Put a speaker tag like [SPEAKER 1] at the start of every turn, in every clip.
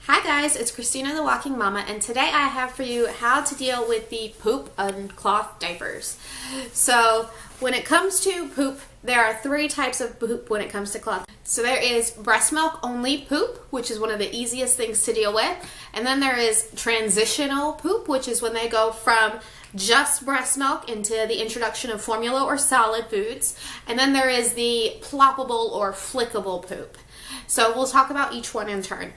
[SPEAKER 1] Hi guys, it's Christina the Walking Mama, and today I have for you how to deal with the poop on cloth diapers. So when it comes to poop, there are three types of poop when it comes to cloth. So there is breast milk only poop, which is one of the easiest things to deal with. And then there is transitional poop, which is when they go from just breast milk into the introduction of formula or solid foods. And then there is the ploppable or flickable poop. So we'll talk about each one in turn.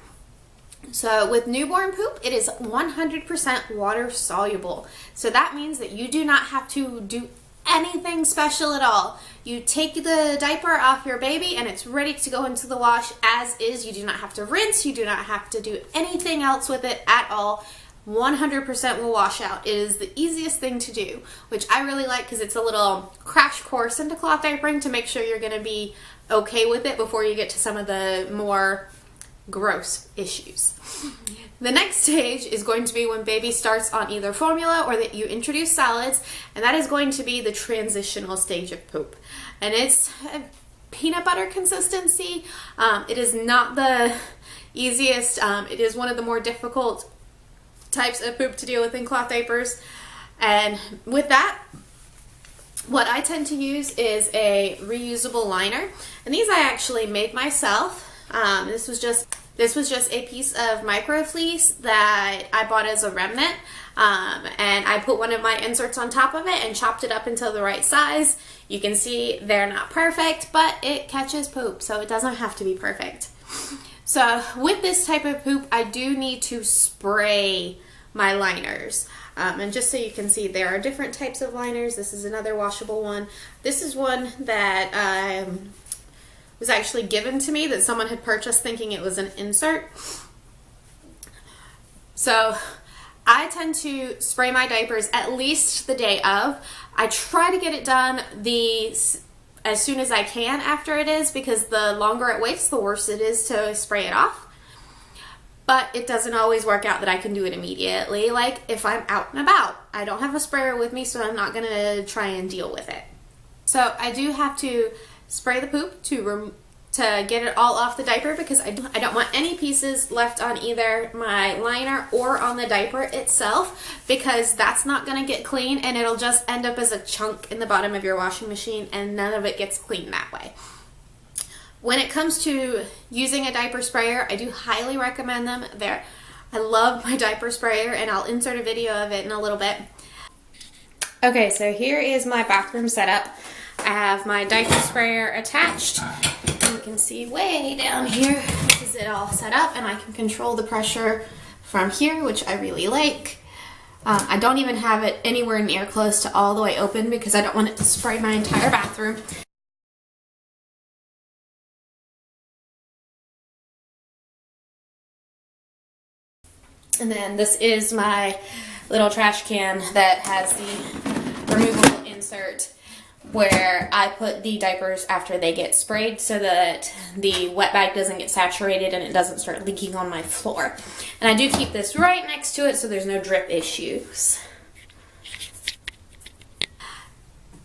[SPEAKER 1] So with newborn poop, it is 100% water soluble. So that means that you do not have to do anything special at all. You take the diaper off your baby and it's ready to go into the wash as is. You do not have to rinse. You do not have to do anything else with it at all. 100% will wash out. It is the easiest thing to do, which I really like because it's a little crash course into cloth diapering to make sure you're going to be okay with it before you get to some of the more gross issues. The next stage is going to be when baby starts on either formula or that you introduce solids, and that is going to be the transitional stage of poop. And it's a peanut butter consistency. It is not the easiest. It is one of the more difficult types of poop to deal with in cloth diapers. And with that, what I tend to use is a reusable liner, and these I actually made myself. This was just a piece of micro fleece that I bought as a remnant, and I put one of my inserts on top of it and chopped it up until the right size. You can see they're not perfect, but it catches poop, so it doesn't have to be perfect. So with this type of poop, I do need to spray my liners. And just so you can see, there are different types of liners. This is another washable one. This is one that was actually given to me that someone had purchased thinking it was an insert. So I tend to spray my diapers at least the day of. I try to get it done as soon as I can after it is, because the longer it waits, the worse it is to spray it off. But it doesn't always work out that I can do it immediately. Like if I'm out and about, I don't have a sprayer with me, so I'm not gonna try and deal with it. So I do have to spray the poop to get it all off the diaper, because I don't want any pieces left on either my liner or on the diaper itself, because that's not going to get clean and it'll just end up as a chunk in the bottom of your washing machine, and none of it gets clean that way. When it comes to using a diaper sprayer, I do highly recommend them. I love my diaper sprayer, and I'll insert a video of it in a little bit. Okay, so here is my bathroom setup. I have my diaper sprayer attached. You can see way down here, this is it all set up, and I can control the pressure from here, which I really like. I don't even have it anywhere near close to all the way open because I don't want it to spray my entire bathroom. And then this is my little trash can that has the removable insert where I put the diapers after they get sprayed so that the wet bag doesn't get saturated and it doesn't start leaking on my floor. And I do keep this right next to it so there's no drip issues.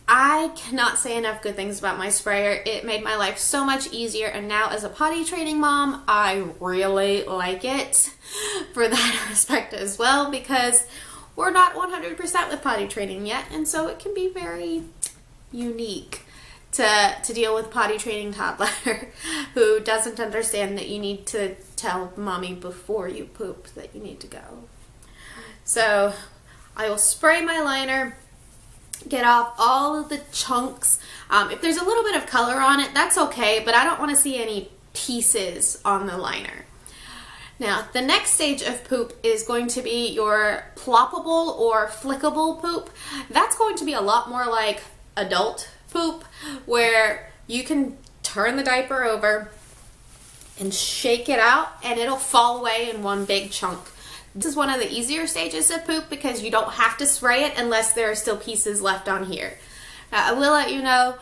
[SPEAKER 1] I cannot say enough good things about my sprayer. It made my life so much easier, and now as a potty training mom, I really like it for that respect as well, because we're not 100% with potty training yet, and so it can be very unique to deal with potty training toddler who doesn't understand that you need to tell mommy before you poop that you need to go. So I will spray my liner, get off all of the chunks. If there's a little bit of color on it, that's okay, but I don't want to see any pieces on the liner. Now, the next stage of poop is going to be your ploppable or flickable poop. That's going to be a lot more like adult poop, where you can turn the diaper over and shake it out and it'll fall away in one big chunk. This is one of the easier stages of poop because you don't have to spray it unless there are still pieces left on here. Now, I will let you know,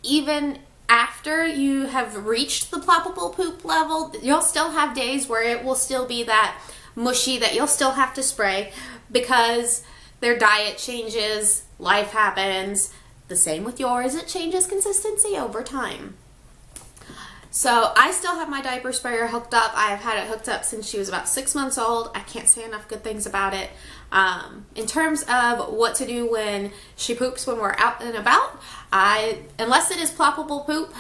[SPEAKER 1] even after you have reached the ploppable poop level, you'll still have days where it will still be that mushy that you'll still have to spray because their diet changes, life happens. The same with yours, it changes consistency over time. So I still have my diaper sprayer hooked up. I have had it hooked up since she was about 6 months old. I can't say enough good things about it. In terms of what to do when she poops when we're out and about, unless it is ploppable poop,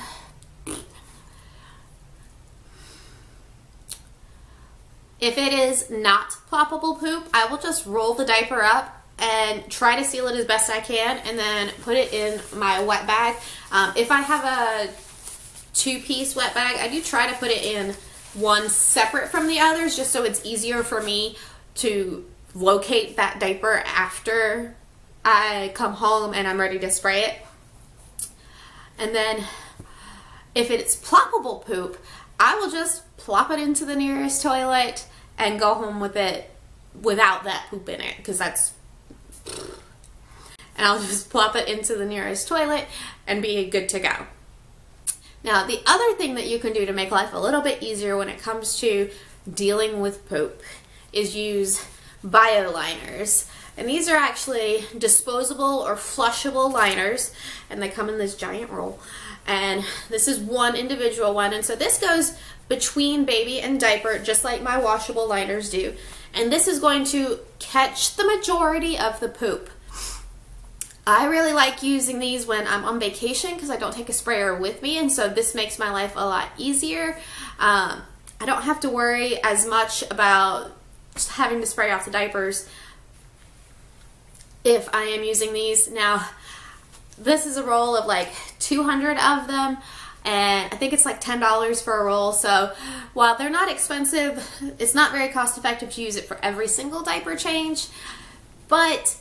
[SPEAKER 1] if it is not ploppable poop, I will just roll the diaper up and try to seal it as best I can, and then put it in my wet bag. If I have a 2-piece wet bag, I do try to put it in one separate from the others, just so it's easier for me to locate that diaper after I come home and I'm ready to spray it. And then if it's ploppable poop, I will just plop it into the nearest toilet and go home with it without that poop in it, because and I'll just plop it into the nearest toilet and be good to go. Now, the other thing that you can do to make life a little bit easier when it comes to dealing with poop is use bio liners. And these are actually disposable or flushable liners, and they come in this giant roll. And this is one individual one, and so this goes between baby and diaper just like my washable liners do. And this is going to catch the majority of the poop. I really like using these when I'm on vacation because I don't take a sprayer with me, and so this makes my life a lot easier. I don't have to worry as much about just having to spray off the diapers if I am using these. Now, this is a roll of like 200 of them, and I think it's like $10 for a roll. So while they're not expensive, it's not very cost effective to use it for every single diaper change, but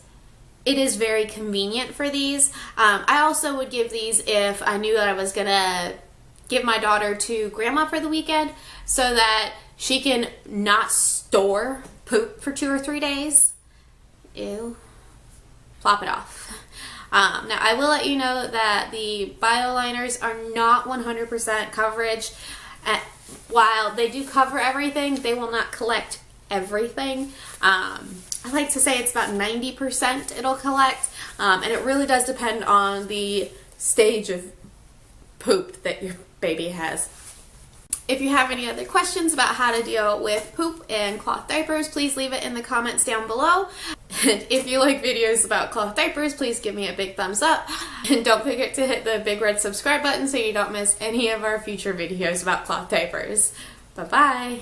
[SPEAKER 1] it is very convenient for these. I also would give these if I knew that I was gonna give my daughter to grandma for the weekend, so that she can not store poop for 2 or 3 days. Ew. Plop it off. Now, I will let you know that the bio liners are not 100% coverage. While they do cover everything, they will not collect everything. I like to say it's about 90% it'll collect, and it really does depend on the stage of poop that your baby has. If you have any other questions about how to deal with poop and cloth diapers, please leave it in the comments down below. And if you like videos about cloth diapers, please give me a big thumbs up. And don't forget to hit the big red subscribe button so you don't miss any of our future videos about cloth diapers. Bye-bye.